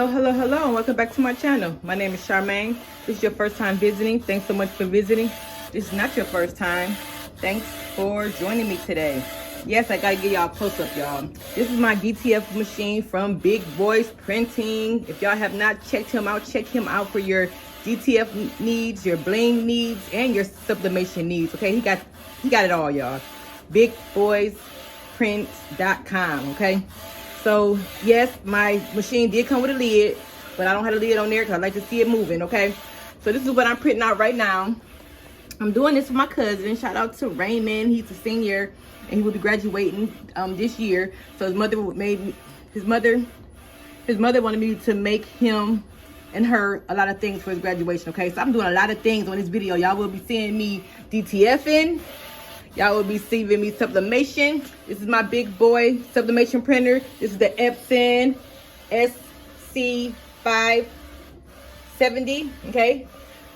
Hello, hello, hello, and welcome back to my channel. My name is Charmaine. If this is your first time visiting, thanks so much for visiting. If this is not your first time, thanks for joining me today. Yes, I gotta give y'all a close-up, y'all. This is my DTF machine from Big Boys Printing. If y'all have not checked him out, check him out for your DTF needs, your bling needs, and your sublimation needs. Okay, he got it all, y'all. BigBoysPrint.com. Okay. So yes, my machine did come with a lid, but I don't have a lid on there because I like to see it moving. Okay. So this is what I'm printing out right now. I'm doing this for my cousin. Shout out to Raymond. He's a senior and he will be graduating this year. So his mother wanted me to make him and her a lot of things for his graduation. Okay, so I'm doing a lot of things on this video. Y'all will be seeing me DTFing. Y'all will be seeing me sublimation. This is my big boy sublimation printer. This is the Epson SC570. Okay,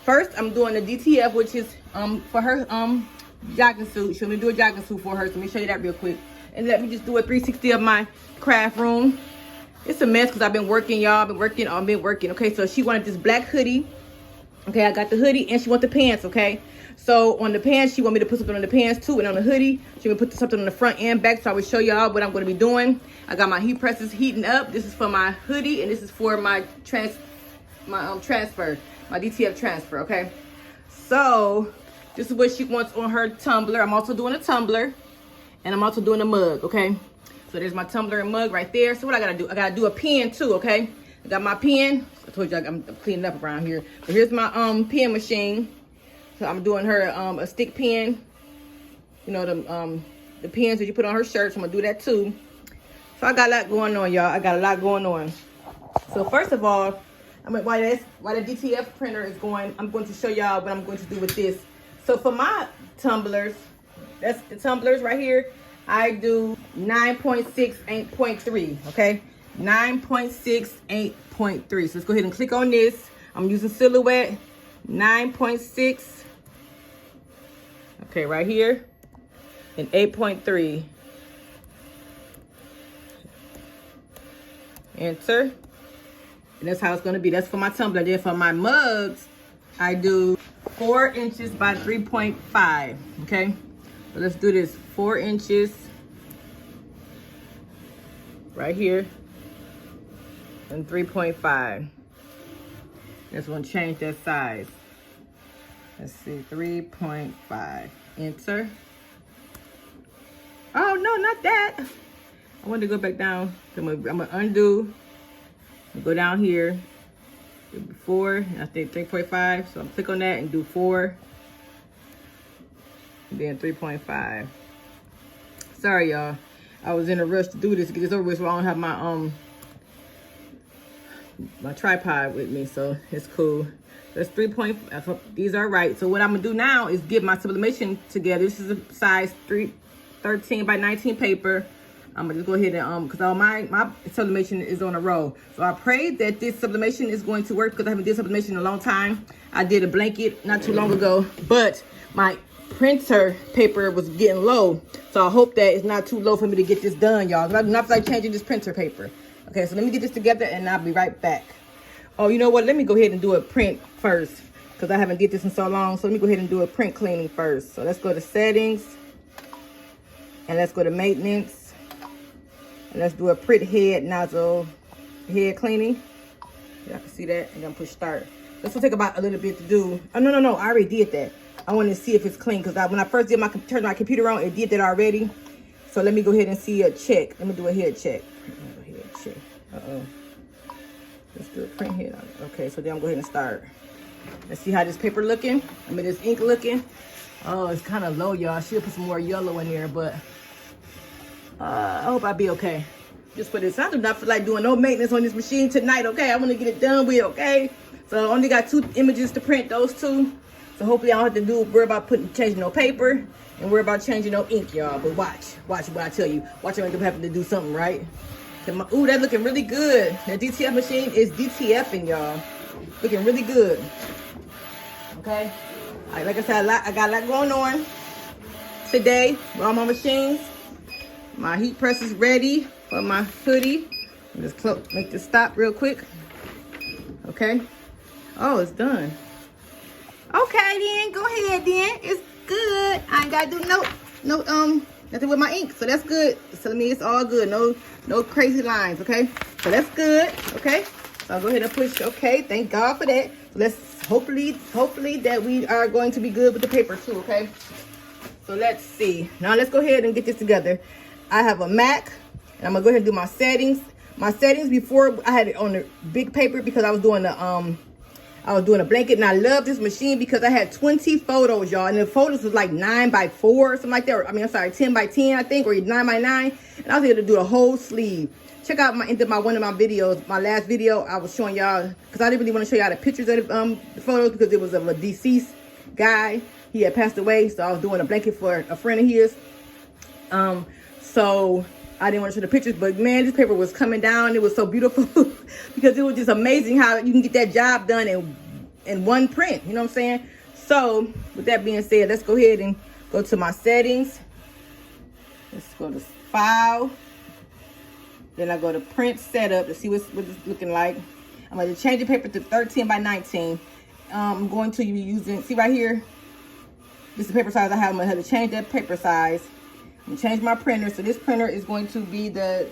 first I'm doing the DTF, which is for her jogging suit. She'll do a jogging suit for her. So let me show you that real quick. And let me just do a 360 of my craft room. It's a mess because I've been working, y'all. I've been working. Okay, so she wanted this black hoodie. Okay, I got the hoodie and she want the pants. Okay, so on the pants, she want me to put something on the pants too, and on the hoodie, she want me to put something on the front and back. So I will show y'all what I'm going to be doing. I got my heat presses heating up. This is for my hoodie, and this is for my transfer, my DTF transfer. Okay, so this is what she wants on her tumbler. I'm also doing a tumbler, and I'm also doing a mug. Okay, so there's my tumbler and mug right there. So what I gotta do? I gotta do a pen too. Okay, I got my pen. I told you I'm cleaning up around here. But here's my pen machine. So I'm doing her a stick pen. You know, the pens that you put on her shirt. So I'm gonna do that too. So I got a lot going on, y'all. I got a lot going on. So first of all, while the DTF printer is going, I'm going to show y'all what I'm going to do with this. So for my tumblers, that's the tumblers right here. I do 9.6, 8.3. Okay, 9.6, 8.3. So let's go ahead and click on this. I'm using Silhouette 9.6. Okay, right here, and 8.3. Enter. And that's how it's going to be. That's for my tumbler. Then for my mugs, I do 4 inches by 3.5. Okay, so let's do this. 4 inches right here and 3.5. Just want to change that size. Let's see, 3.5. Enter. Oh no, not that. I want to go back down. I'm gonna undo. Go down here. Do 4. And I think 3.5. So I'm click on that and do 4. And then 3.5. Sorry, y'all. I was in a rush to do this, get this over with, so I don't have my tripod with me, so it's cool. That's 3.5. These are right. So what I'm gonna do now is get my sublimation together. This is a size 13 by 19 paper. I'm gonna just go ahead and because all my sublimation is on a roll. So I prayed that this sublimation is going to work because I haven't did sublimation in a long time. I did a blanket not too long ago, but my printer paper was getting low. So I hope that it's not too low for me to get this done, y'all. I'm not like changing this printer paper. Okay, so let me get this together and I'll be right back. Oh, you know what? Let me go ahead and do a print first because I haven't did this in so long. So let me go ahead and do a print cleaning first. So let's go to settings and let's go to maintenance and let's do a print head nozzle head cleaning. Y'all can see that, and then push start. This will take about a little bit to do. Oh no, I already did that. I want to see if it's clean because when I first did turned my computer on, it did that already. So let me go ahead and see a check. Let me do a head check. Let's do a print head on it. Okay, so then I'm going to go ahead and start. Let's see how this paper looking. This ink looking. Oh, it's kind of low, y'all. I should put some more yellow in there, but I hope I'll be okay. Just for this. I do not feel like doing no maintenance on this machine tonight, okay? I want to get it done with, okay? So I only got 2 images to print, those 2. So hopefully I don't have to worry about changing no paper and worry about changing no ink, y'all. But watch what I tell you. Watch, I'm having to do something, right? Ooh, that's looking really good. That DTF machine is DTFing, y'all. Looking really good. Okay. All right, like I said, I got a lot going on today with all my machines. My heat press is ready for my hoodie. Just make this stop real quick. Okay. Oh, it's done. Okay, then go ahead. Then it's good. I ain't gotta do nothing with my ink, so that's good. So that means it's all good. No crazy lines. Okay. So that's good. Okay. So I'll go ahead and push. Okay. Thank God for that. So let's hopefully that we are going to be good with the paper too. Okay. So let's see. Now let's go ahead and get this together. I have a Mac, and I'm gonna go ahead and do my settings. My settings before I had it on the big paper because I was doing a blanket, and I love this machine because I had 20 photos, y'all, and the photos was like 9x4 or something like that. I mean, I'm sorry, 10x10, I think, or 9x9, and I was able to do a whole sleeve. Check out one of my videos. My last video, I was showing y'all because I didn't really want to show y'all the pictures of the photos because it was of a deceased guy. He had passed away, so I was doing a blanket for a friend of his. So I didn't want to show the pictures, but man, this paper was coming down. It was so beautiful because it was just amazing how you can get that job done in one print. You know what I'm saying? So with that being said, let's go ahead and go to my settings. Let's go to file. Then I go to print setup to see what it's looking like. I'm going to change the paper to 13x19. I'm going to be using, see right here, this is the paper size I have. I'm going to have to change that paper size. I'm going to change my printer. So this printer is going to be the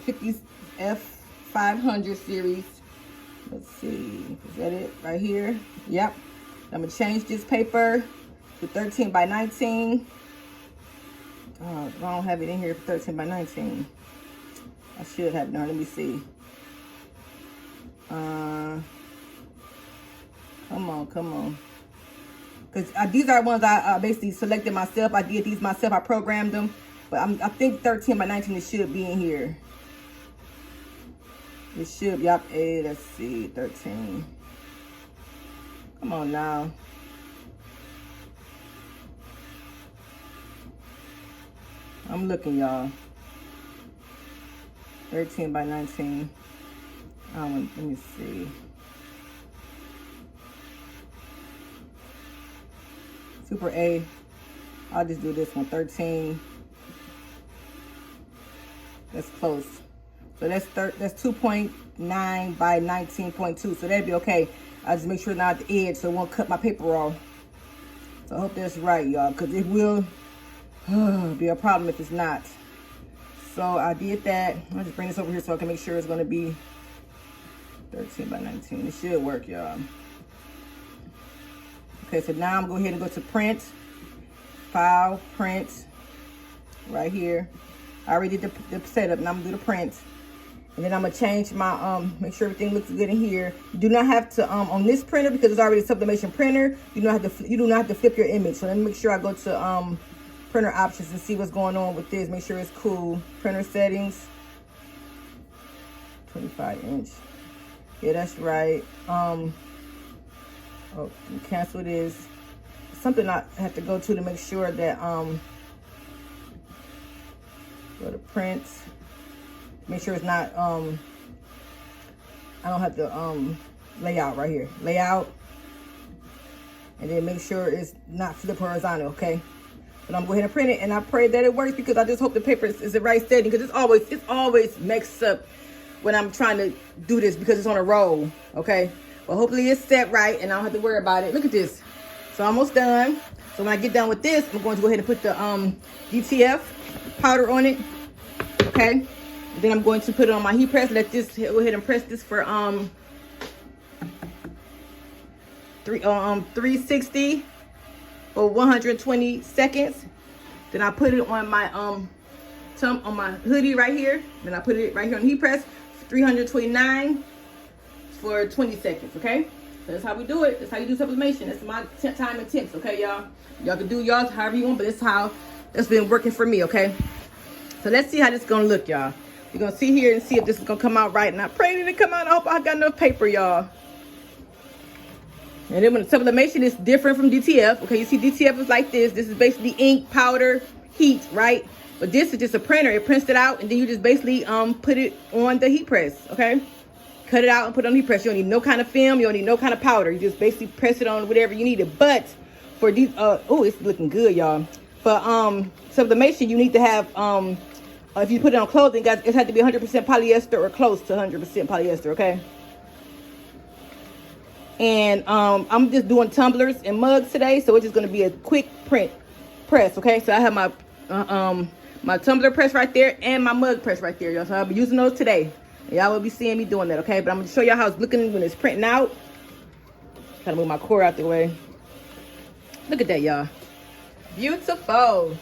50F500 series. Let's see, is that it right here? Yep. I'm going to change this paper to 13x19. Oh, I don't have it in here for 13x19. I should have done. Let me see. Come on. Because these are ones I basically selected myself. I did these myself. I programmed them. But I think 13x19 it should be in here. It should. Yep. Hey, let's see. 13. Come on now. I'm looking, y'all. 13x19. Let me see. Super A. I'll just do this one. 13. That's close. So that's 2.9 by 19.2. So that'd be okay. I'll just make sure it's not at the edge so it won't cut my paper off. So I hope that's right, y'all, because it will be a problem if it's not. So I did that. I'll just bring this over here so I can make sure it's going to be 13x19. It should work, y'all. Okay, so now I'm going to go ahead and go to print. File, print. Right here. I already did the setup. Now I'm going to do the print. And then I'm going to change my, make sure everything looks good in here. You do not have to, on this printer, because it's already a sublimation printer, you do not have to flip your image. So let me make sure I go to printer options and see what's going on with this. Make sure it's cool. Printer settings. 25-inch. Yeah, that's right. Oh, cancel this. Something I have to go to make sure that, go to print. Make sure it's not, I don't have to, layout right here. Layout. And then make sure it's not flip horizontal, okay? But I'm going to go ahead and print it, and I pray that it works because I just hope the paper is the right setting, because it's always mixed up when I'm trying to do this because it's on a roll, okay? But hopefully it's set right and I don't have to worry about it. Look at this. So almost done. So when I get done with this, I'm going to go ahead and put the DTF powder on it, okay? And then I'm going to put it on my heat press. Let this go ahead and press this for 360 for 120 seconds. Then I put it on my on my hoodie right here. Then I put it right here on the heat press, 329 for 20 seconds. Okay, so that's how we do it. That's how you do sublimation. That's my time and tips. Okay, y'all. Y'all can do y'all's however you want, but that's how that's been working for me. Okay, so let's see how this is gonna look, y'all. We're gonna see here and see if this is gonna come out right. And I pray that it come out. I hope I got enough paper, y'all. And then when the sublimation is different from DTF, okay, you see DTF is like this. This is basically ink, powder, heat, right? But this is just a printer. It prints it out, and then you just basically put it on the heat press, okay? Cut it out and put it on the heat press. You don't need no kind of film. You don't need no kind of powder. You just basically press it on whatever you need it. But for these, oh, it's looking good, y'all. For sublimation, you need to have, if you put it on clothing, guys, it had to be 100% polyester or close to 100% polyester, okay? And I'm just doing tumblers and mugs today, so it's just gonna be a quick press. Okay, so I have my tumbler press right there and my mug press right there, y'all. So I'll be using those today. Y'all will be seeing me doing that, okay? But I'm gonna show y'all how it's looking when it's printing out. Try to move my cord out the way. Look at that, y'all. Beautiful.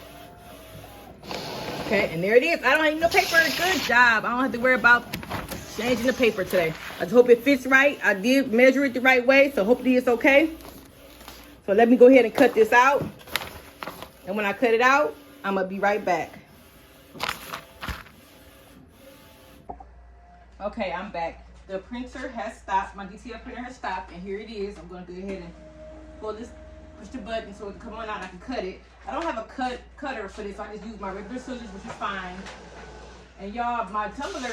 Okay, and there it is. I don't have no paper. Good job. I don't have to worry about changing the paper today. I just hope it fits right. I did measure it the right way, so hopefully it's okay. So let me go ahead and cut this out. And when I cut it out, I'm gonna be right back. Okay, I'm back. The printer has stopped. My DTF printer has stopped, and here it is. I'm gonna go ahead and pull this, push the button so it can come on out and I can cut it. I don't have a cutter for this, so I just use my regular scissors, which is fine. And y'all, my tumbler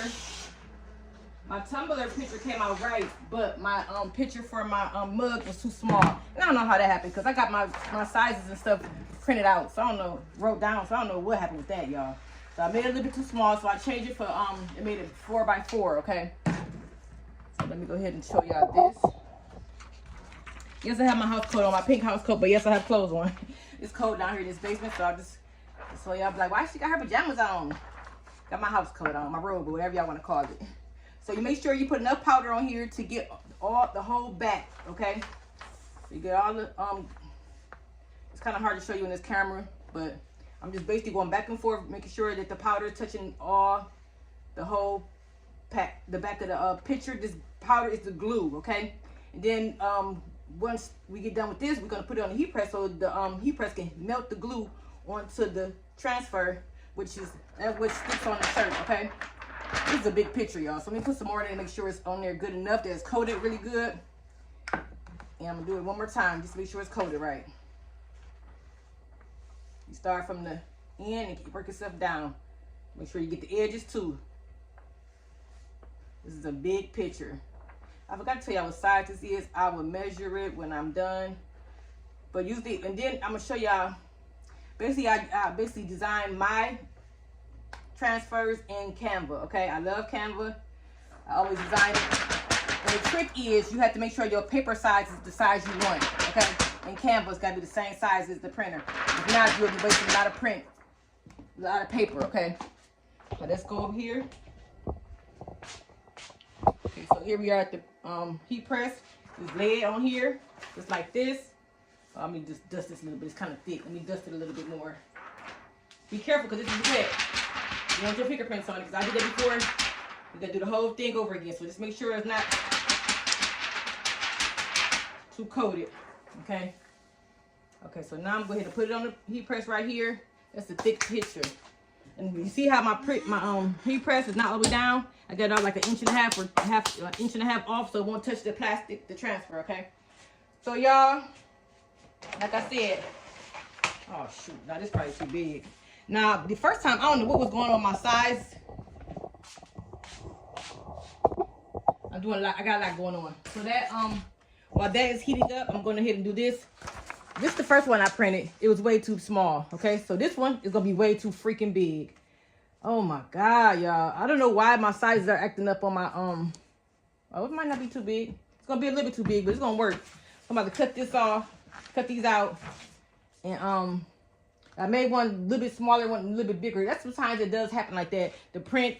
picture came out right, but my picture for my mug was too small. And I don't know how that happened, because I got my sizes and stuff printed out, so I don't know, wrote down, so I don't know what happened with that, y'all. So I made it a little bit too small, so I changed it for it made it 4x4, okay? So let me go ahead and show y'all this. Yes, I have my house coat on, my pink house coat, but yes, I have clothes on. It's cold down here in this basement, so so y'all be like, why she got her pajamas on? Got my house coat on, my robe, or whatever y'all want to call it. So you make sure you put enough powder on here to get the whole back, okay? So you get all the it's kind of hard to show you in this camera, but I'm just basically going back and forth, making sure that the powder is touching the whole pack, the back of the picture. This powder is the glue, okay? And then once we get done with this, we're gonna put it on the heat press so the heat press can melt the glue onto the transfer, which sticks on the shirt, okay? This is a big picture, y'all. So let me put some more in it and make sure it's on there good enough that it's coated really good. And I'm gonna do it one more time just to make sure it's coated right. You start from the end and keep work yourself down. Make sure you get the edges too. This is a big picture. I forgot to tell y'all what size this is. I will measure it when I'm done. But usually, and then I'm gonna show y'all. Basically, I basically design my transfers in Canva. Okay, I love Canva. I always design it. And the trick is you have to make sure your paper size is the size you want. Okay, and Canva's got to be the same size as the printer. If not, you'll be wasting a lot of paper. Okay, so let's go over here. Okay, so here we are at the heat press. Just lay it on here, just like this. Let me just dust this a little bit. It's kind of thick. Let me dust it a little bit more. Be careful because this is wet. You want your fingerprints on it because I did that before. You gotta do the whole thing over again. So just make sure it's not too coated. Okay. Okay, so now I'm going to put it on the heat press right here. That's a thick picture. And you see how my heat press is not all the way down? I got it out like an inch and a half or an inch and a half off so it won't touch the plastic, the transfer, okay? So y'all, like I said, oh shoot, now this is probably too big. Now, the first time, I don't know what was going on my size. I'm doing a lot, I got a lot going on. So that, while that is heating up, I'm going ahead and do this. This is the first one I printed. It was way too small, okay? So this one is going to be way too freaking big. Oh my God, y'all. I don't know why my sizes are acting up on my, oh, it might not be too big. It's going to be a little bit too big, but it's going to work. I'm about to cut this off, cut these out. And, I made one a little bit smaller, one a little bit bigger. That's sometimes it does happen like that. The print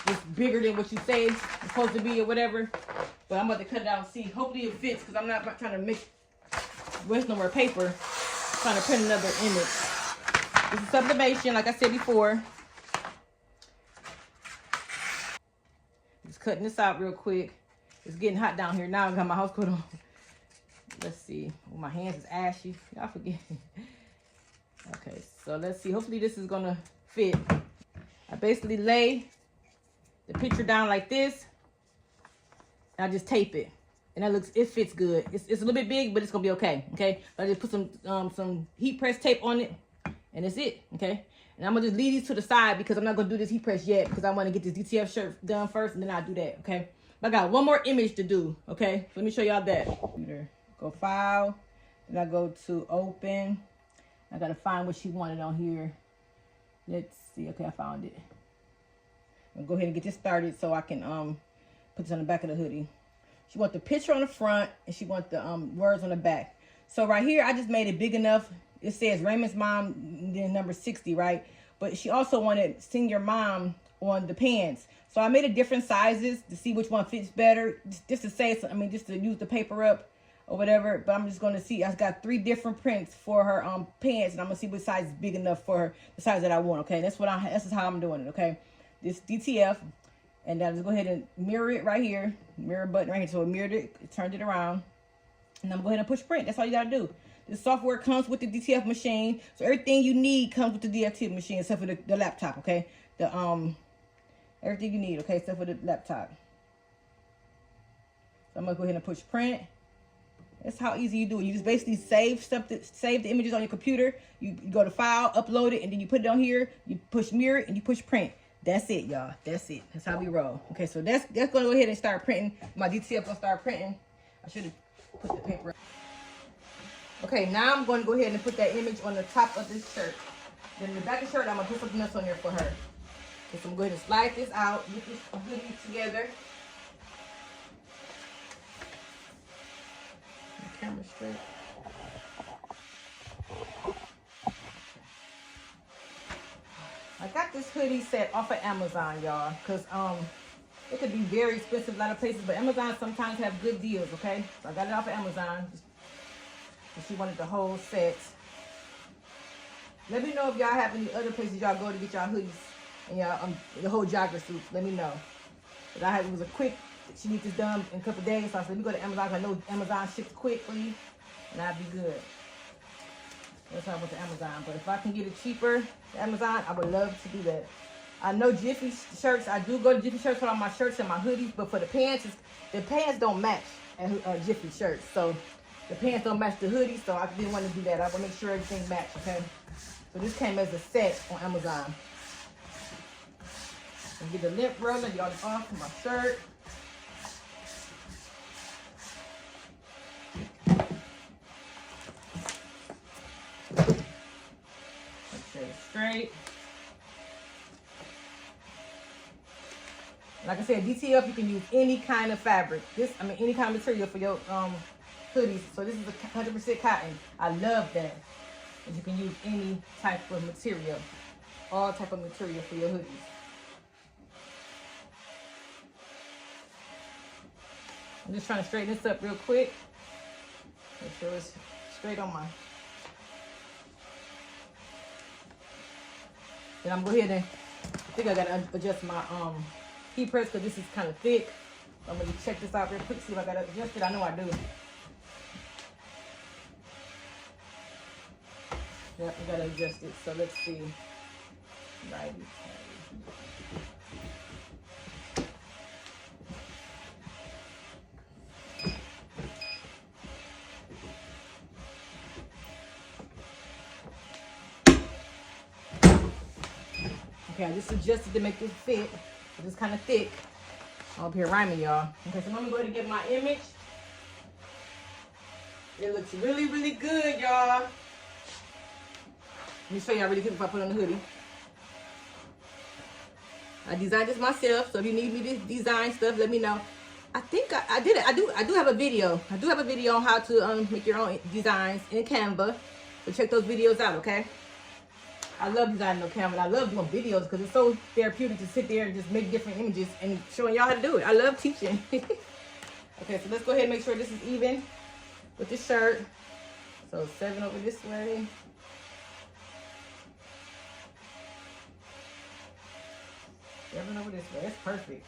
is bigger than what you say it's supposed to be or whatever. But I'm about to cut it out and see. Hopefully it fits because I'm not trying to waste no more paper. I'm trying to print another image. This is Sublimation, like I said before. Just cutting this out real quick. It's getting hot down here now. I got my house coat on. Let's see. Oh, my hands is ashy. Y'all forget. Okay, so let's see. Hopefully this is gonna fit. I basically lay the picture down like this. And I just tape it. And it fits good. It's a little bit big, but it's gonna be okay. Okay. I just put some heat press tape on it. And that's it. Okay. And I'm gonna just leave these to the side because I'm not gonna do this heat press yet because I want to get this DTF shirt done first and then I'll do that. Okay. But I got one more image to do. Okay. So let me show y'all that. Go file. Then I go to open. I gotta find what she wanted on here. Let's see. Okay, I found it. I'll go ahead and get this started so I can put this on the back of the hoodie. She wants the picture on the front, and she wants the words on the back. So right here, I just made it big enough. It says Raymond's mom, then number 60, right? But she also wanted senior mom on the pants. So I made it different sizes to see which one fits better. Just to say, I mean, just to use the paper up or whatever. But I'm just going to see. I've got 3 different prints for her pants, and I'm going to see which size is big enough for her, the size that I want, okay? That's is how I'm doing it, okay? This DTF. And now just go ahead and mirror it right here. Mirror button right here. So it mirrored it, turned it around. And I'm going to go ahead and push print. That's all you got to do. The software comes with the DTF machine. So everything you need comes with the DTF machine except for the laptop, okay? Everything you need, okay, except for the laptop. So I'm going to go ahead and push print. That's how easy you do it. You just basically save the images on your computer. You go to file, upload it, and then you put it on here. You push mirror, and you push print. That's it, y'all. That's it. That's how we roll. Okay, so that's going to go ahead and start printing. My DTF will start printing. I should have put the paper. Okay, now I'm going to go ahead and put that image on the top of this shirt. Then the back of the shirt, I'm going to put something else on there for her. Okay, so I'm going to slide this out, get this hoodie together. Camera straight. I got this hoodie set off of Amazon, y'all, because it could be very expensive a lot of places, but Amazon sometimes have good deals, okay? So I got it off of Amazon. And she wanted the whole set. Let me know if y'all have any other places y'all go to get y'all hoodies and y'all the whole jogger suits. Let me know. But it was a quick. She needs this done in a couple days, so I said, let me go to Amazon. I know Amazon ships quickly, and I'll be good. That's why I went to Amazon. But if I can get it cheaper to Amazon, I would love to do that. I know Jiffy shirts. I do go to Jiffy shirts for all my shirts and my hoodies, but for the pants, the pants don't match Jiffy shirts. So the pants don't match the hoodie, so I didn't want to do that. I want to make sure everything matched, okay? So this came as a set on Amazon. And get the lip roller, y'all off my shirt. Straight. Like I said, DTF, you can use any kind of fabric. Any kind of material for your hoodies. So this is 100% cotton. I love that. And you can use any type of material. All type of material for your hoodies. I'm just trying to straighten this up real quick. Make sure it's straight on my. Then I'm going to go ahead and I think I got to adjust my heat press because this is kind of thick. So I'm going to check this out real quick, see if I got to adjust it. I know I do. Yep, I got to adjust it. So let's see. Right. Okay, I just adjusted to make this fit. It's kind of thick. I'm up here rhyming, y'all. Okay, so I'm gonna go ahead and get my image. It looks really, really good, y'all. Let me show y'all really quick before I put on the hoodie. I designed this myself, so if you need me to design stuff, let me know. I think I did it. I do have a video. I do have a video on how to make your own designs in Canva. So check those videos out, okay? I love designing on Canva. I love doing videos because it's so therapeutic to sit there and just make different images and showing y'all how to do it. I love teaching. Okay, so let's go ahead and make sure this is even with the shirt. So 7 over this way. Seven over this way. That's perfect.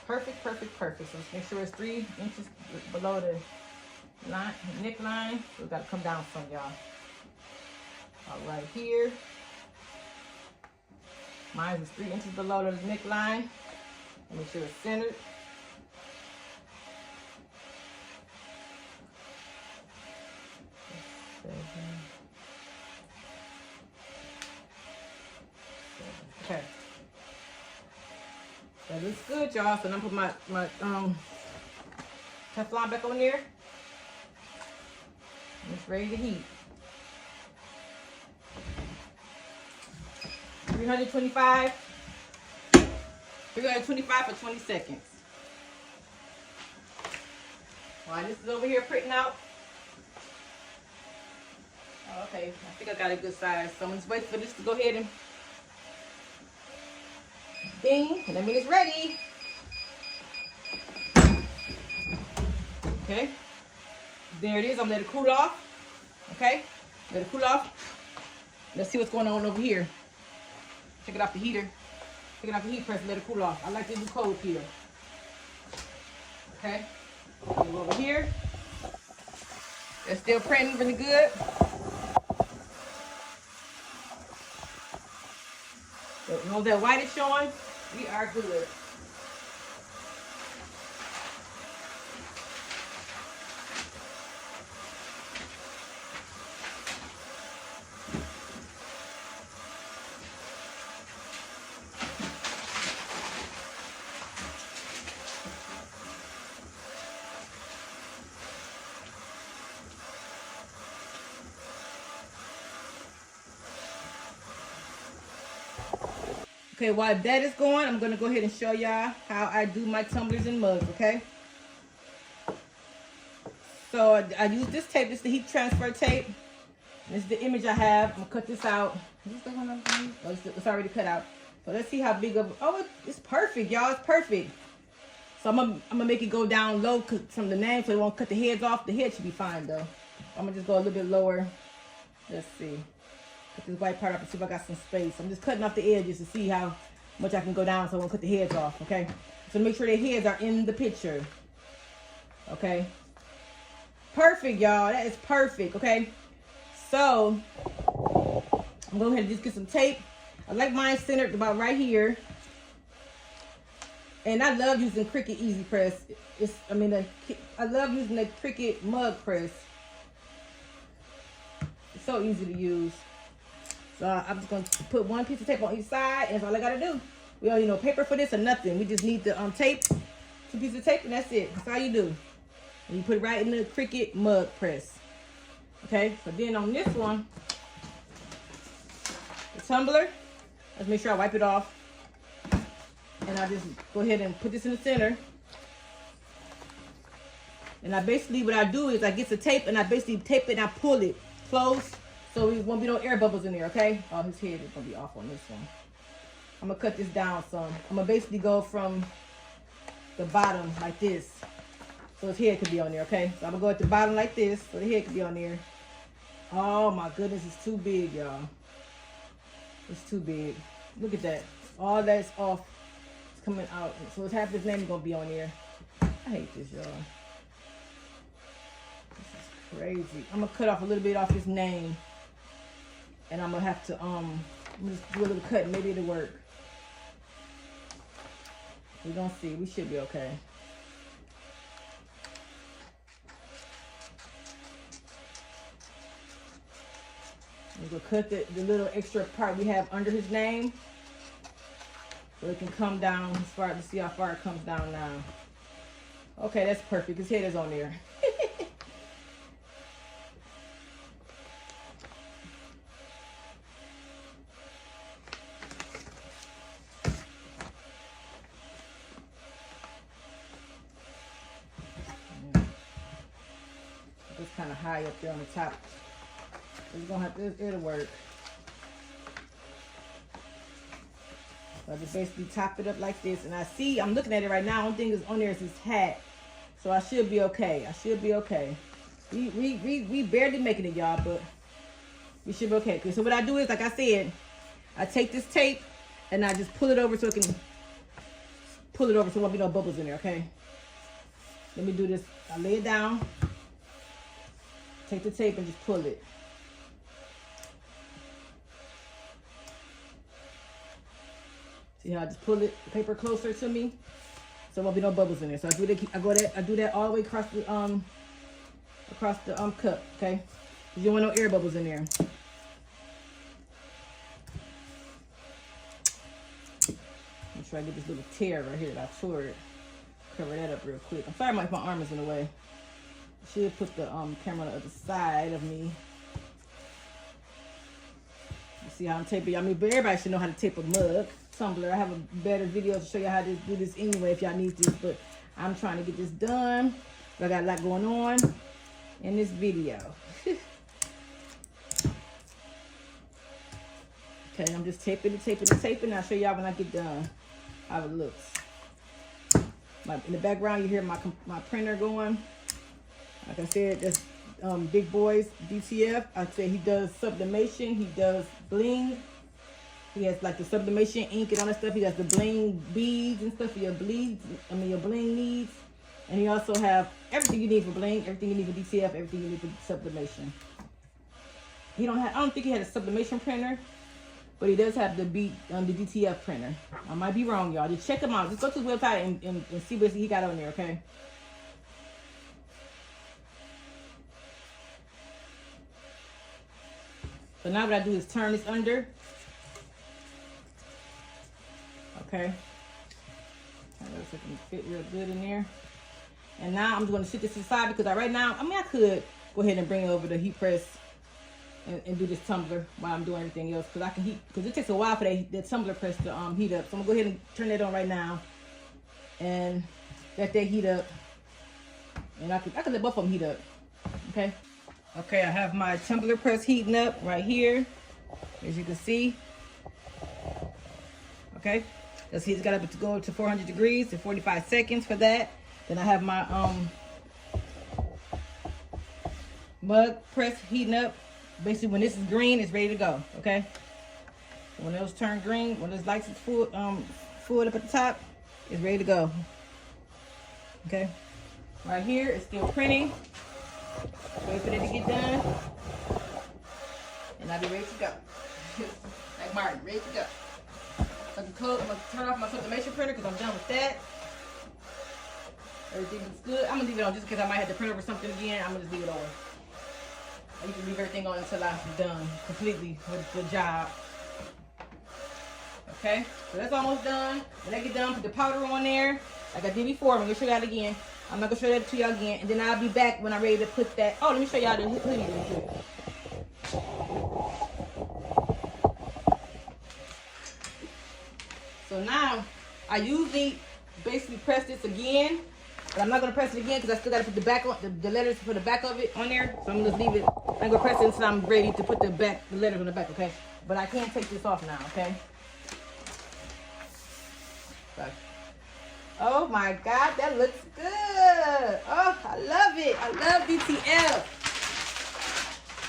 Perfect, perfect, perfect. So let's make sure it's 3 inches below the neckline. So we've got to come down some, y'all. All right, here. Mine is 3 inches below the neckline. Make sure it's centered. Okay. That looks good, y'all. So I'm gonna put my Teflon back on there. And it's ready to heat. 325 for 20 seconds. While this is over here printing out. Okay, I think I got a good size. So I'm just waiting for this to go ahead and ding, and that means it's ready. Okay, there it is. I'm gonna let it cool off. Okay, let it cool off. Let's see what's going on over here. Take it off the heater. Take it off the heat press and let it cool off. I like to do cold peel. Okay, go over here. It's still printing really good. As long as that white is showing, we are good. Okay, while that is going, I'm gonna go ahead and show y'all how I do my tumblers and mugs, okay? So I use this tape, this is the heat transfer tape. This is the image I have. I'm gonna cut this out. Is this the one I'm doing? Oh, it's already cut out. So let's see how big of, oh, it's perfect, y'all, it's perfect. So I'm gonna make it go down low from the name so it won't cut the heads off. The head should be fine though. I'm gonna just go a little bit lower. Let's see. Cut this white part up and see if I got some space. I'm just cutting off the edges to see how much I can go down so I won't cut the heads off, okay? So make sure the heads are in the picture, okay? Perfect, y'all. That is perfect, okay? So, I'm going to go ahead and just get some tape. I like mine centered about right here. And I love using Cricut Easy Press. I love using the Cricut mug press. It's so easy to use. So I'm just going to put one piece of tape on each side, and that's all I got to do. We don't need no paper for this or nothing. We just need the tape, 2 pieces of tape, and that's it. That's all you do. And you put it right in the Cricut mug press. Okay, so then on this one, the tumbler, let's make sure I wipe it off. And I just go ahead and put this in the center. And I basically, what I do is I get the tape, and I basically tape it and I pull it close. So there won't be no air bubbles in there, okay? Oh, his head is gonna be off on this one. I'm gonna cut this down some. I'm gonna basically go from the bottom like this. So his head could be on there, okay? So I'm gonna go at the bottom like this, so the head could be on there. Oh my goodness, it's too big, y'all. It's too big. Look at that. All that's off. It's coming out. So it's half his name gonna be on there. I hate this, y'all. This is crazy. I'm gonna cut off a little bit off his name. And I'm gonna have to just do a little cut, maybe it'll work. We're gonna see. We should be okay. We're gonna cut the little extra part we have under his name, so it can come down as far to see how far it comes down now. Okay, that's perfect. His head is on there. It's kind of high up there on the top. It's gonna have to, it'll work. So I just basically top it up like this, and I see, I'm looking at it right now. One thing that's on there is his hat, so I should be okay. I should be okay. We barely making it, y'all, but we should be okay. So what I do is, like I said, I take this tape and I just pull it over so it can pull it over so there won't be no bubbles in there. Okay. Let me do this. I lay it down. Take the tape and just pull it. See how I just pull it, the paper closer to me, so there won't be no bubbles in there. So I do that. I do that all the way across the cup. Okay, you don't want no air bubbles in there. Make sure I get this little tear right here that I tore it. Cover that up real quick. I'm sorry, my arm is in the way. Should put the camera on the other side of me. You see how I'm taping? I mean, but everybody should know how to tape a mug. Tumbler. I have a better video to show you how to do this anyway if y'all need this, but I'm trying to get this done. I got a lot going on in this video. Okay, I'm just taping and taping and taping. I'll show y'all when I get done how it looks. In the background, you hear my printer going. Like I said, that's Big Boy's DTF. I said he does sublimation. He does bling. He has like the sublimation ink and all that stuff. He has the bling beads and stuff for your bleeds. Your bling needs. And he also have everything you need for bling, everything you need for DTF, everything you need for sublimation. I don't think he had a sublimation printer, but he does have the DTF printer. I might be wrong, y'all. Just check him out. Just go to his website and see what he got on there, okay? So now what I do is turn this under. Okay. That looks like it can fit real good in there. And now I'm just going to sit this aside because right now, I could go ahead and bring it over the heat press and do this tumbler while I'm doing everything else, because it takes a while for that tumbler press to heat up. So I'm gonna go ahead and turn that on right now and let that heat up, and I can let both of them heat up. Okay, I have my tumbler press heating up right here, as you can see. Okay, it's got to go to 400 degrees to 45 seconds for that. Then I have my mug press heating up. Basically, when this is green, it's ready to go. Okay. When those turn green, when those lights is full up at the top, it's ready to go. Okay. Right here, it's still printing. Wait for it to get done, and I'll be ready to go. Like Martin, ready to go. I'm gonna turn off my sublimation printer because I'm done with that. Everything looks good. I'm gonna leave it on just because I might have to print over something again. I'm gonna just leave it on. You can leave everything on until I'm done completely with the job. Okay, so that's almost done. When I get done, put the powder on there like I did before. I'm gonna show y'all again. I'm not gonna show that to y'all again, and then I'll be back when I'm ready to put that. Oh, let me show y'all the hoodie real quick. So now I usually basically press this again. But I'm not gonna press it again because I still gotta put the back on the letters for the back of it on there. So I'm gonna just leave it. I'm gonna press it until I'm ready to put the letters on the back, okay? But I can't take this off now, okay? Sorry. Oh my God, that looks good. Oh, I love it. I love DTF.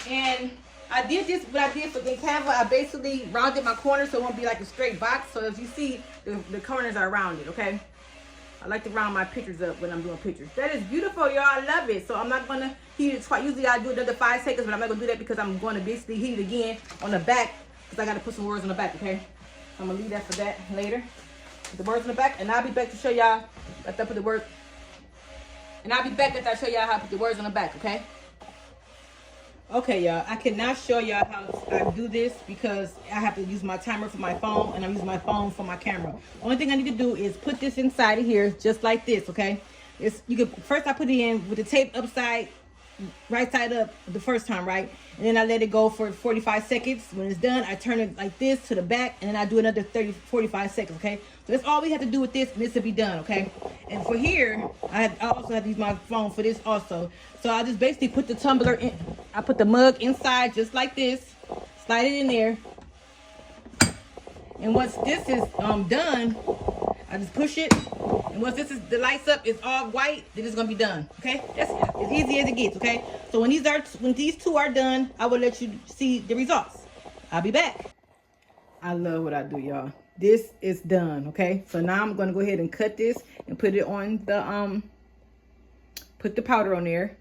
And I did this, what I did for in Canva, I basically rounded my corners so it won't be like a straight box. So as you see, the corners are rounded, okay? I like to round my pictures up when I'm doing pictures. That is beautiful, y'all. I love it. So I'm not going to heat it twice. Usually I do another 5 seconds, but I'm not going to do that because I'm going to basically heat it again on the back because I got to put some words on the back, okay? So I'm going to leave that for that later. Put the words on the back, and I'll be back to show y'all after I put the word. And I'll be back after I show y'all how to put the words on the back, okay? Okay, y'all, I cannot show y'all how I do this because I have to use my timer for my phone and I'm using my phone for my camera. Only thing I need to do is put this inside of here just like this, okay? First I put it in with the tape upside, right side up the first time, right? And then I let it go for 45 seconds. When it's done, I turn it like this to the back and then I do another 45 seconds, okay? So that's all we have to do with this, and this will be done, okay? And for here, I also have to use my phone for this also. So I just basically put the tumbler in, I put the mug inside just like this, slide it in there. And once this is done, I just push it. And once the lights up, it's all white, then it's gonna be done, okay? That's as easy as it gets, okay? So when these two are done, I will let you see the results. I'll be back. I love what I do, y'all. This is done, okay? So now I'm gonna go ahead and cut this and put it on the put the powder on there,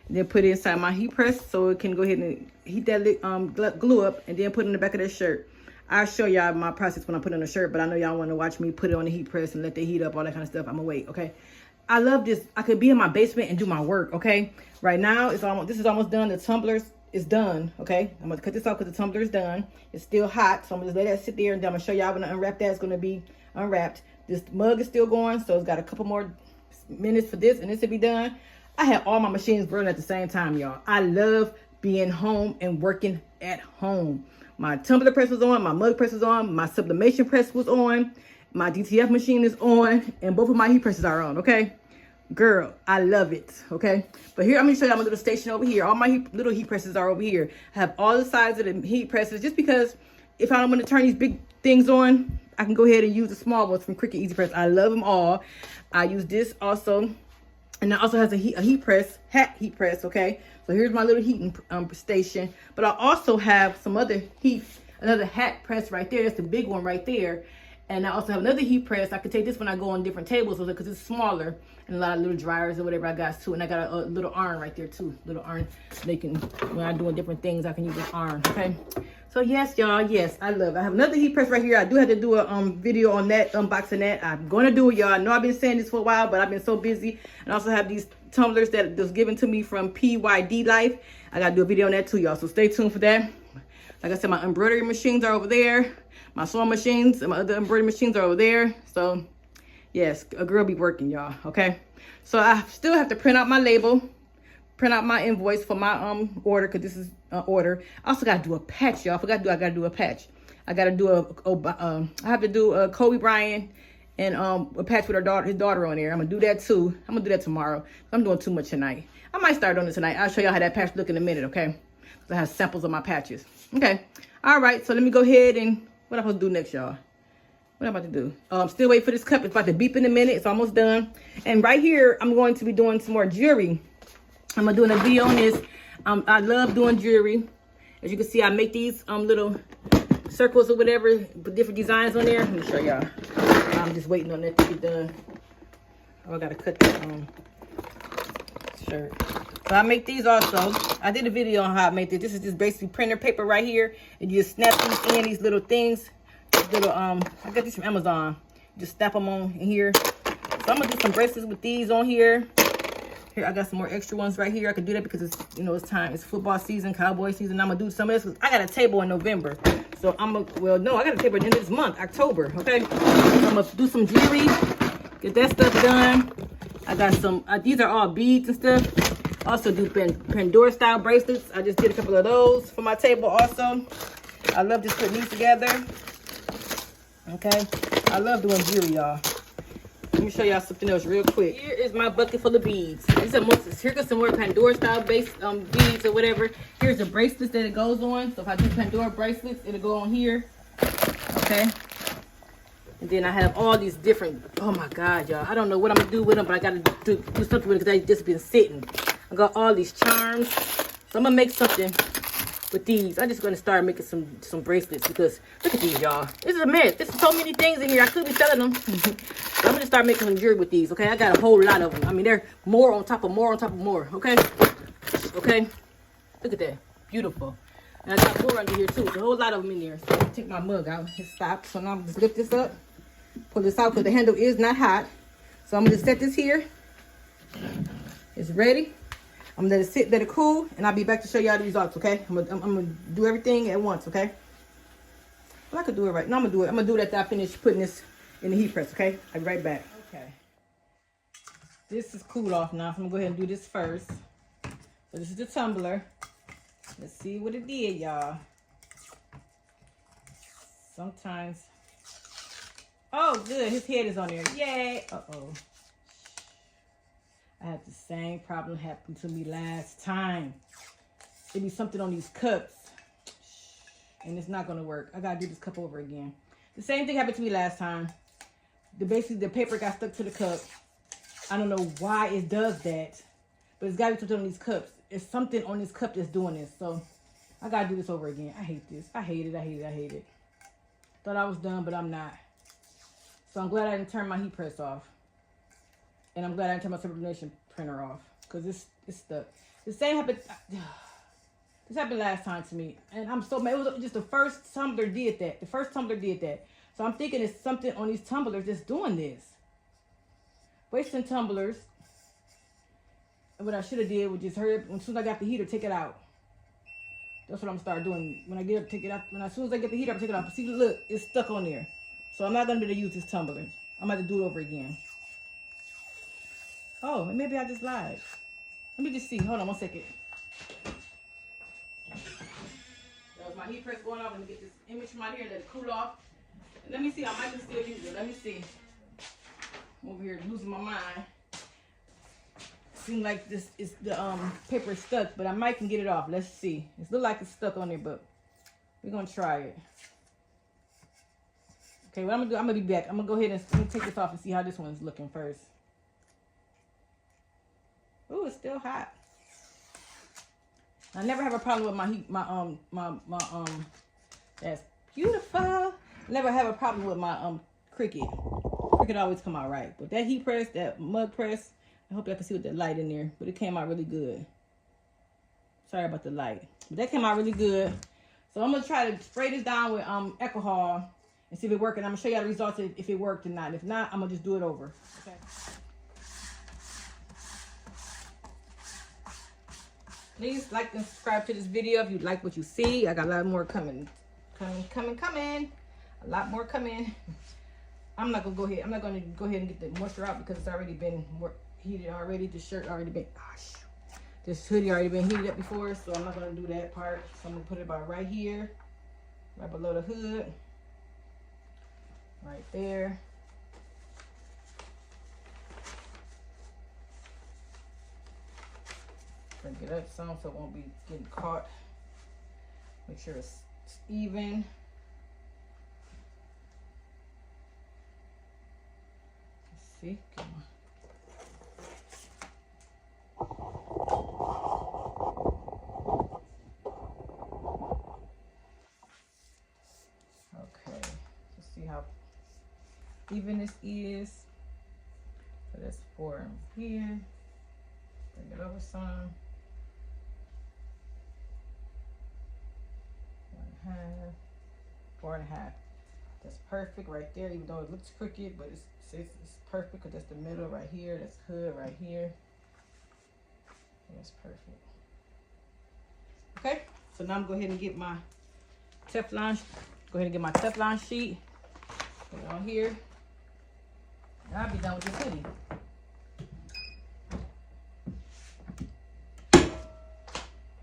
and then put it inside my heat press so it can go ahead and heat that glue up, and then put it in the back of that shirt. I'll show y'all my process when I put it on the shirt, but I know y'all want to watch me put it on the heat press and let it heat up, all that kind of stuff. I'm gonna wait, okay? I love this. I could be in my basement and do my work, okay? Right now, this is almost done. The tumbler is done, okay? I'm gonna cut this off because the tumbler is done. It's still hot, so I'm gonna just let that sit there, and then I'm gonna show y'all when I unwrap that. It's gonna be unwrapped. This mug is still going, so it's got a couple more minutes for this, and this will be done. I have all my machines running at the same time, y'all. I love being home and working at home. My tumbler press was on, my mug press was on, my sublimation press was on, my DTF machine is on, and both of my heat presses are on, okay? Girl, I love it. Okay, but here I'm gonna show you my little station over here. All my little heat presses are over here. I have all the sides of the heat presses just because if I don't want to turn these big things on, I can go ahead and use the small ones from Cricut Easy Press. I love them all. I use this also, and it also has a heat press, hat heat press. Okay, so here's my little heating station. But I also have some other another hat press right there. That's the big one right there. And I also have another heat press. I can take this when I go on different tables because it's smaller, and a lot of little dryers or whatever I got too. And I got a little iron right there too. Little iron. They can, when I'm doing different things, I can use this iron. Okay. So yes, y'all. Yes, I love it. I have another heat press right here. I do have to do a video on that, unboxing that. I'm gonna do it, y'all. I know I've been saying this for a while, but I've been so busy. And I also have these tumblers that was given to me from PYD Life. I gotta do a video on that too, y'all. So stay tuned for that. Like I said, my embroidery machines are over there. My sewing machines and my other embroidery machines are over there. So, yes, a girl be working, y'all, okay? So, I still have to print out my label, print out my invoice for my order, because this is order. I also got to do a patch, y'all. I got to do a patch. I got to do I have to do a Kobe Bryant and a patch with his daughter on there. I'm going to do that, too. I'm going to do that tomorrow. I'm doing too much tonight. I might start on it tonight. I'll show y'all how that patch look in a minute, okay? So I have samples of my patches. Okay. All right, so let me go ahead and... what I'm supposed to do next, y'all? What I'm about to do? I'm still waiting for this cup. It's about to beep in a minute. It's almost done. And right here, I'm going to be doing some more jewelry. I'm going to do a video on this. I love doing jewelry. As you can see, I make these little circles or whatever, with different designs on there. Let me show y'all. I'm just waiting on that to get done. Oh, I got to cut the shirt. So I make these also. I did a video on how I make this. This is just basically printer paper right here. And you just snap these in, these little things. Little I got these from Amazon. Just snap them on in here. So I'm gonna do some bracelets with these on here. Here I got some more extra ones right here. I can do that because it's, you know, it's time. It's football season, cowboy season. I'm gonna do some of this. I got a table in November. So I got a table at the end of this month, October. Okay. So I'm gonna do some jewelry. Get that stuff done. I got some, these are all beads and stuff. Also do Pandora style bracelets. I just did a couple of those for my table also. I love just putting these together. Okay. I love doing jewelry, y'all. Let me show y'all something else real quick. Here is my bucket full of beads. Here goes some more Pandora style based beads or whatever. Here's the bracelets that it goes on. So if I do Pandora bracelets, it'll go on here. Okay. And then I have all these different, oh my God, y'all. I don't know what I'm gonna do with them, but I gotta do something with it because they've just been sitting. I got all these charms. So I'm gonna make something with these. I'm just gonna start making some bracelets because look at these, y'all. This is a mess. There's so many things in here. I could be selling them. So I'm gonna start making some jewelry with these, okay? I got a whole lot of them. I mean, they're more on top of more on top of more, okay? Okay? Look at that. Beautiful. And I got more under here too. There's a whole lot of them in there. So I'm gonna take my mug out. It stopped. So now I'm just lift this up. Pull this out because the handle is not hot. So I'm gonna just set this here. It's ready. I'm gonna let it sit, let it cool, and I'll be back to show y'all the results, okay? I'm gonna do everything at once, okay? Well, I could do it right. No, I'm gonna do it. I'm gonna do it after I finish putting this in the heat press, okay? I'll be right back. Okay. This is cooled off now, so I'm gonna go ahead and do this first. So this is the tumbler. Let's see what it did, y'all. Sometimes. Oh, good. His head is on there. Yay. Uh-oh. I had the same problem happen to me last time. It'd be something on these cups. And it's not going to work. I got to do this cup over again. The same thing happened to me last time. Basically, the paper got stuck to the cup. I don't know why it does that. But it's got to be something on these cups. It's something on this cup that's doing this. So, I got to do this over again. I hate this. I hate it. I hate it. I hate it. Thought I was done, but I'm not. So, I'm glad I didn't turn my heat press off. And I'm glad I didn't turn my sublimation printer off. Because it's stuck. The same happened. This happened last time to me. And I'm so mad. It was just the first tumbler did that. The first tumbler did that. So I'm thinking it's something on these tumblers that's doing this. Wasting tumblers. And what I should have did was just hurry up. As soon as I got the heater, take it out. That's what I'm gonna start doing. When I get up, take it out. As soon as I get the heater, I'm take it off. But see, look, it's stuck on there. So I'm not gonna be able to use this tumbler. I'm gonna have to do it over again. Oh, and maybe I just lied. Let me just see. Hold on 1 second. That was my heat press going off. Let me get this image from out here and let it cool off. And let me see. I might can still use it. Let me see. I'm over here losing my mind. seems like this is the paper is stuck, but I might can get it off. Let's see. It looks like it's stuck on there, but we're gonna try it. Okay, what I'm gonna do, I'm gonna be back. I'm gonna go ahead and let me take this off and see how this one's looking first. Oh, it's still hot. I never have a problem with my heat, that's beautiful. Never have a problem with my Cricut. Cricut always come out right. But that heat press, that mug press, I hope y'all can see with that light in there, but it came out really good. Sorry about the light, but that came out really good. So I'm gonna try to spray this down with alcohol and see if it works. And I'm gonna show y'all the results if it worked or not. If not, I'm gonna just do it over. Okay. Please like and subscribe to this video if you like what you see. I got a lot more coming. A lot more coming. I'm not gonna go ahead and get the moisture out because it's already been heated already. The shirt already been, gosh, this hoodie already been heated up before, so I'm not gonna do that part. So I'm gonna put it about right here, right below the hood, right there. Bring it up some so it won't be getting caught. Make sure it's even. Let's see. Come on. Okay. Let's see how even this is. So that's 4 here. Bring it over some. 4.5. That's perfect right there, even though it looks crooked, but it's perfect because that's the middle right here. That's hood right here. That's perfect. Okay, so now I'm going to go ahead and get my Teflon. Go ahead and get my Teflon sheet. Put it on here. And I'll be done with this hoodie.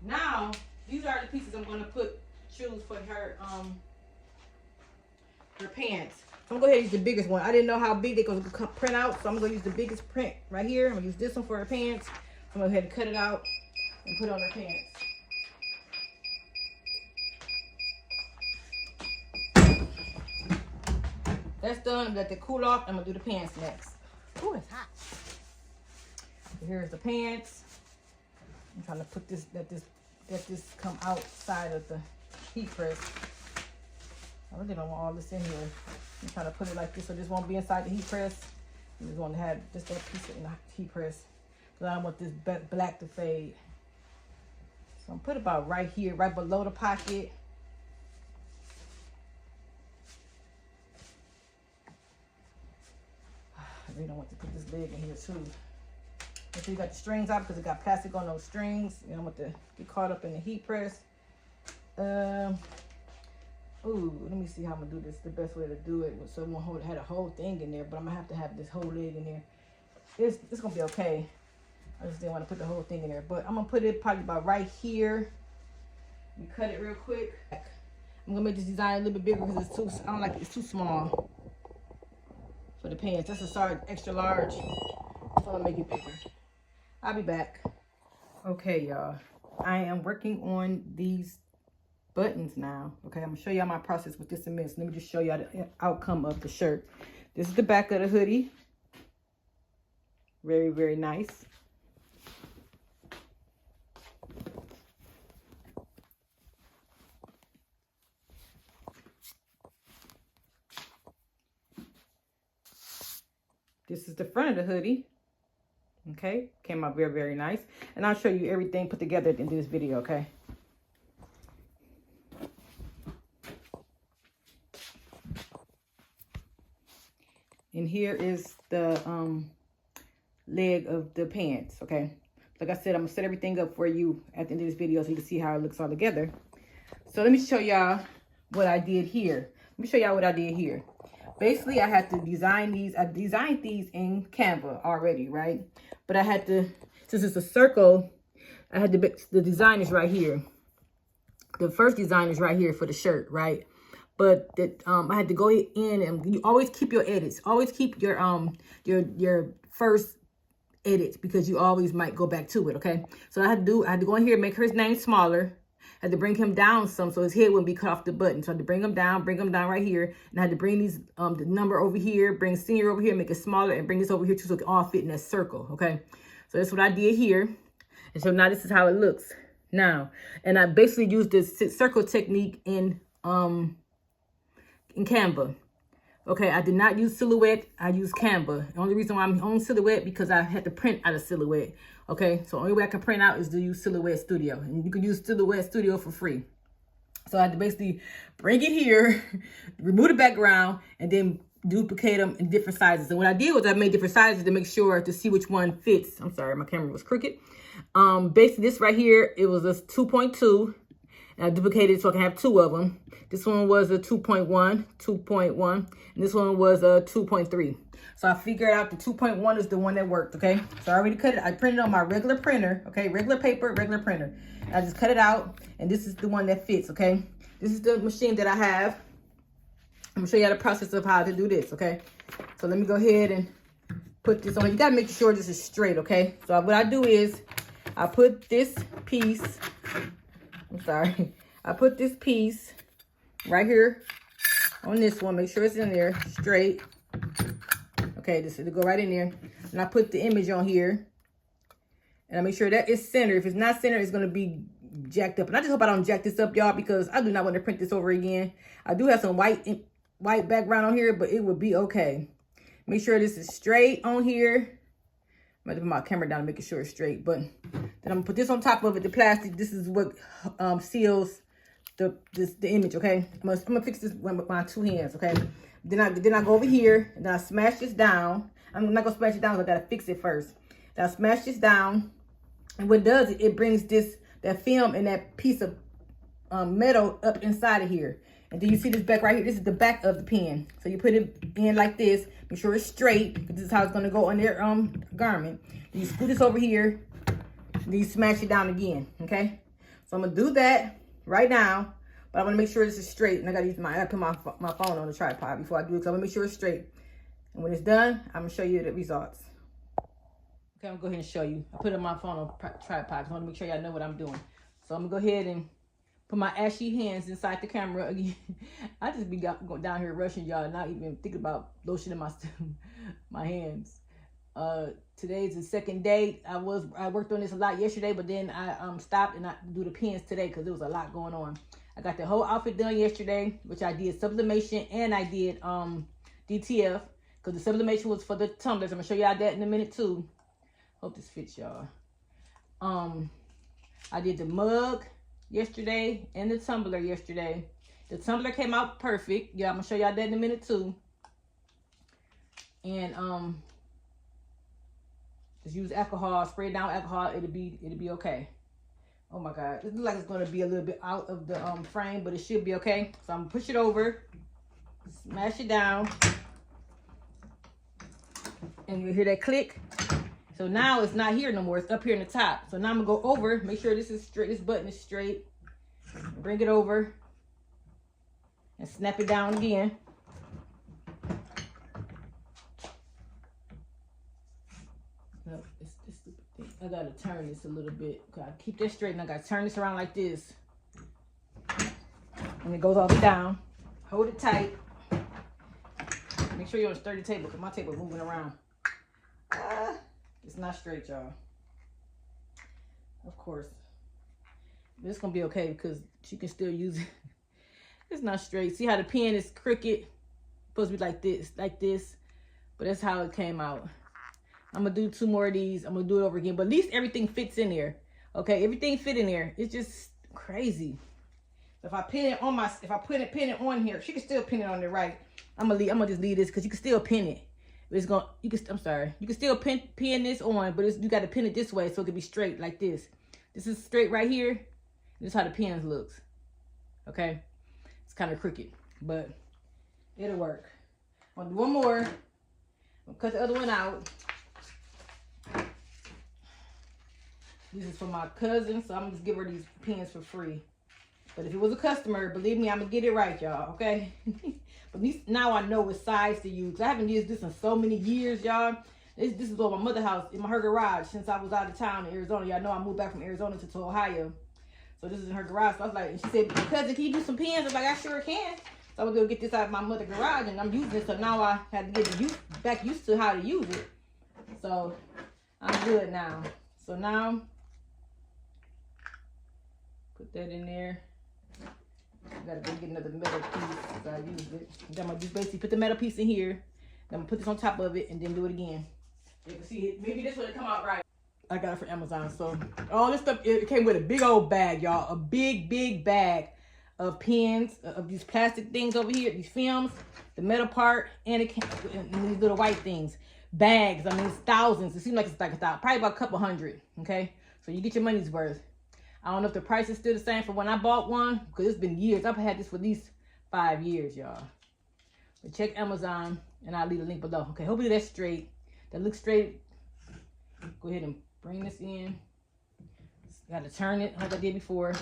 Now, these are the pieces I'm going to choose for her pants. So I'm gonna go ahead and use the biggest one. I didn't know how big they gonna print out, so I'm gonna use the biggest print right here. I'm gonna use this one for her pants. I'm gonna go ahead and cut it out and put it on her pants. That's done. Let it cool off. I'm gonna do the pants next. Ooh, it's hot. So here's the pants. I'm trying to put this, let this come outside of the heat press. I really don't want all this in here. I'm trying to put it like this so this won't be inside the heat press. I just want to have just that piece in the heat press. So I don't want this black to fade. So I'm put about right here, right below the pocket. I really don't want to put this leg in here too. Make sure you got the strings out because it got plastic on those strings. You don't want to get caught up in the heat press. Ooh, let me see how I'm gonna do this. The best way to do it so it won't had a whole thing in there, but I'm gonna have to have this whole leg in there. It's gonna be okay. I just didn't want to put the whole thing in there, but I'm gonna put it probably about right here. We cut it real quick. I'm gonna make this design a little bit bigger because I don't like it. It's too small for the pants. That's a size extra large, so I'm gonna make it bigger. I'll be back. Okay, y'all. I am working on these buttons now. Okay, I'm gonna show y'all my process with this in a minute. So let me just show y'all the outcome of the shirt. This is the back of the hoodie. Very, very nice. This is the front of the hoodie. Okay, came out very, very nice. And I'll show you everything put together in this video, okay? And here is the leg of the pants, okay? Like I said, I'm gonna set everything up for you at the end of this video so you can see how it looks all together. So let me show y'all what I did here. Let me show y'all what I did here. Basically, I had to design these. I designed these in Canva already, right? But I had to, since it's a circle, I had to, the design is right here. The first design is right here for the shirt, right? But that I had to go in and you always keep your edits. Always keep your first edit because you always might go back to it, okay? So I had to go in here and make his name smaller. I had to bring him down some so his head wouldn't be cut off the button. So I had to bring him down right here. And I had to bring these, the number over here, bring senior over here, make it smaller, and bring this over here too so it can all fit in that circle, okay? So that's what I did here. And so now this is how it looks now. And I basically used this circle technique in Canva. Okay, I did not use Silhouette. I used Canva. The only reason why I'm on Silhouette because I had to print out of Silhouette. Okay, so the only way I can print out is to use Silhouette Studio. And you can use Silhouette Studio for free. So I had to basically bring it here, remove the background, and then duplicate them in different sizes. And what I did was I made different sizes to make sure to see which one fits. I'm sorry, my camera was crooked. Basically this right here, it was a 2.2. And I duplicated it so I can have two of them. This one was a 2.1, and this one was a 2.3. So I figured out the 2.1 is the one that worked, okay? So I already cut it. I printed on my regular printer, okay? Regular paper, regular printer. And I just cut it out, and this is the one that fits, okay? This is the machine that I have. I'm gonna show you the process of how to do this, okay? So let me go ahead and put this on. You gotta make sure this is straight, okay? So what I do is I put this piece, I put this piece right here on this one. Make sure it's in there straight. Okay, this will go right in there. And I put the image on here. And I make sure that it's centered. If it's not centered, it's going to be jacked up. And I just hope I don't jack this up, y'all, because I do not want to print this over again. I do have some white background on here, but it would be okay. Make sure this is straight on here. I'm going to put my camera down and make sure it's straight. But then I'm going to put this on top of it, the plastic. This is what seals the image, okay? I'm gonna fix this with my two hands, okay? Then I go over here and then I smash this down. I'm not gonna smash it down because I gotta fix it first. Then I smash this down, and what it does, it brings that film and that piece of metal up inside of here. And then you see this back right here. This is the back of the pen. So you put it in like this. Make sure it's straight, because this is how it's gonna go on their garment. Then you scoot this over here, and then you smash it down again, okay? So I'm gonna do that right now, but I want to make sure this is straight. And I gotta put my phone on the tripod before I do it, so I'm gonna make sure it's straight. And when it's done, I'm gonna show you the results. Okay, I'm gonna go ahead and show you. I put my phone on tripod because I want to make sure y'all know what I'm doing. So I'm gonna go ahead and put my ashy hands inside the camera again. I just be going down here rushing y'all, not even thinking about lotion in my hands. Today's the second day. I worked on this a lot yesterday, but then I stopped and I do the pins today because there was a lot going on. I got the whole outfit done yesterday, which I did sublimation and I did DTF, because the sublimation was for the tumblers. I'm gonna show y'all that in a minute too. Hope this fits y'all. I did the mug yesterday and the tumbler yesterday. The tumbler came out perfect. Yeah, I'm gonna show y'all that in a minute too. And just use alcohol, spray down alcohol, it'll be okay. Oh my God, it looks like it's gonna be a little bit out of the frame, but it should be okay. So I'm gonna push it over, smash it down, and you hear that click. So now it's not here no more, it's up here in the top. So now I'm gonna go over, make sure this is straight, this button is straight, bring it over, and snap it down again. I gotta turn this a little bit. Gotta keep this straight, and I gotta turn this around like this. And it goes all the way down. Hold it tight. Make sure you're on a sturdy table, because my table is moving around. It's not straight, y'all. Of course. But it's gonna be okay, because she can still use it. It's not straight. See how the pen is crooked? Supposed to be like this. But that's how it came out. I'm gonna do 2 more of these. I'm gonna do it over again, but at least everything fits in there. Okay, everything fit in there. It's just crazy. So if I pin it on pin it on here, she can still pin it on there, right? I'm gonna just leave this because you can still pin it. You can still pin this on, but you got to pin it this way so it can be straight like this. This is straight right here. This is how the pins looks. Okay, it's kind of crooked, but it'll work. I'll do one more. I'll cut the other one out. This is for my cousin, so I'm gonna just give her these pins for free. But if it was a customer, believe me, I'm gonna get it right, y'all, okay? But at least now I know what size to use. I haven't used this in so many years, y'all. This is over my mother's house in her garage since I was out of town in Arizona. Y'all know I moved back from Arizona to Ohio. So this is in her garage. So I was like, and she said, cousin, can you do some pins? I was like, I sure can. So I was gonna get this out of my mother's garage, and I'm using it. So now I had to get back used to how to use it. So I'm good now. So now put that in there. I gotta go get another metal piece because I used it. Then I'm gonna just basically put the metal piece in here. Then I'm gonna put this on top of it and then do it again. You can see it. Maybe this would come out right. I got it from Amazon. So all this stuff, it came with a big old bag, y'all. A big bag of pins, of these plastic things over here, these films, the metal part, and these little white things. Bags, I mean, it's thousands. It seems like it's like probably about a couple hundred, okay? So you get your money's worth. I don't know if the price is still the same for when I bought one, because it's been years. I've had this for at least 5 years, y'all. But check Amazon, and I'll leave a link below. Okay, hopefully that's straight. That looks straight. Go ahead and bring this in. Got to turn it like I did before.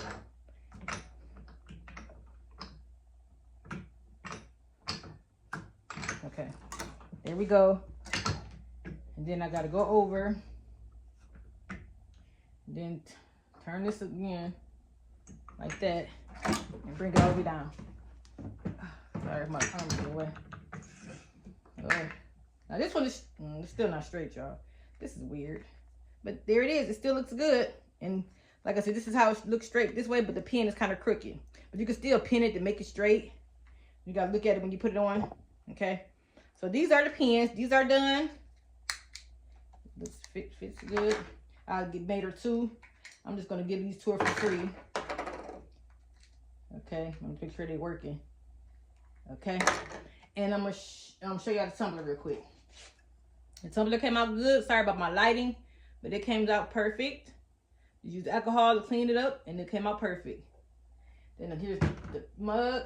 Okay, there we go. And then I got to go over. And then turn this again like that and bring it all the way down. Sorry, my arm's in the way. Now this one is still not straight, y'all. This is weird, but there it is. It still looks good. And like I said, this is how it looks straight this way, but the pin is kind of crooked. But you can still pin it to make it straight. You gotta look at it when you put it on. Okay, so these are the pins. These are done. This fits good. I'll get made her 2. I'm just gonna give these to her for free. Okay, I'm gonna make sure they're working. Okay, and I'm gonna show y'all the tumbler real quick. The tumbler came out good. Sorry about my lighting, but it came out perfect. You used alcohol to clean it up, and it came out perfect. Then here's the mug.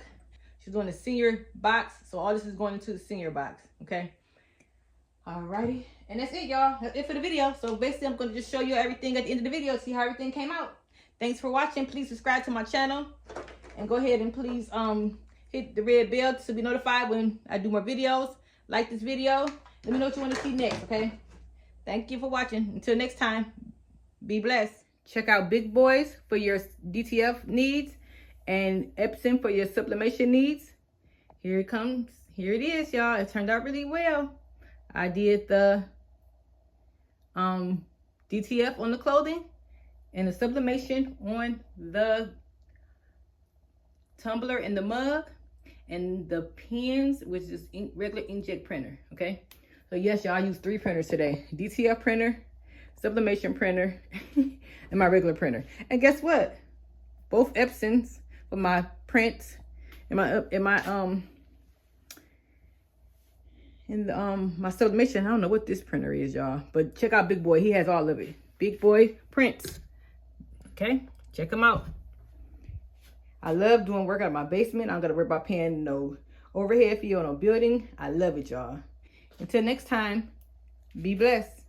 She's doing the senior box, so all this is going into the senior box. Okay. Alrighty, and that's it, y'all. That's it for the video. So basically, I'm gonna just show you everything at the end of the video, see how everything came out. Thanks for watching. Please subscribe to my channel, and go ahead and please hit the red bell to be notified when I do more videos. Like this video. Let me know what you want to see next. Okay. Thank you for watching. Until next time, be blessed. Check out Big Boys for your DTF needs and Epson for your sublimation needs. Here it comes. Here it is, y'all. It turned out really well. I did the DTF on the clothing and the sublimation on the tumbler and the mug and the pens, which is regular inkjet printer. Okay, so yes, y'all, I used 3 printers today: DTF printer, sublimation printer, and my regular printer. And guess what? Both Epsons for my prints and my sublimation. I don't know what this printer is, y'all, but check out Big Boy. He has all of it. Big Boy prints. Okay, check them out. I love doing work out of my basement. I'm gonna worry about paying no overhead fee on no building. I love it, y'all. Until next time, be blessed.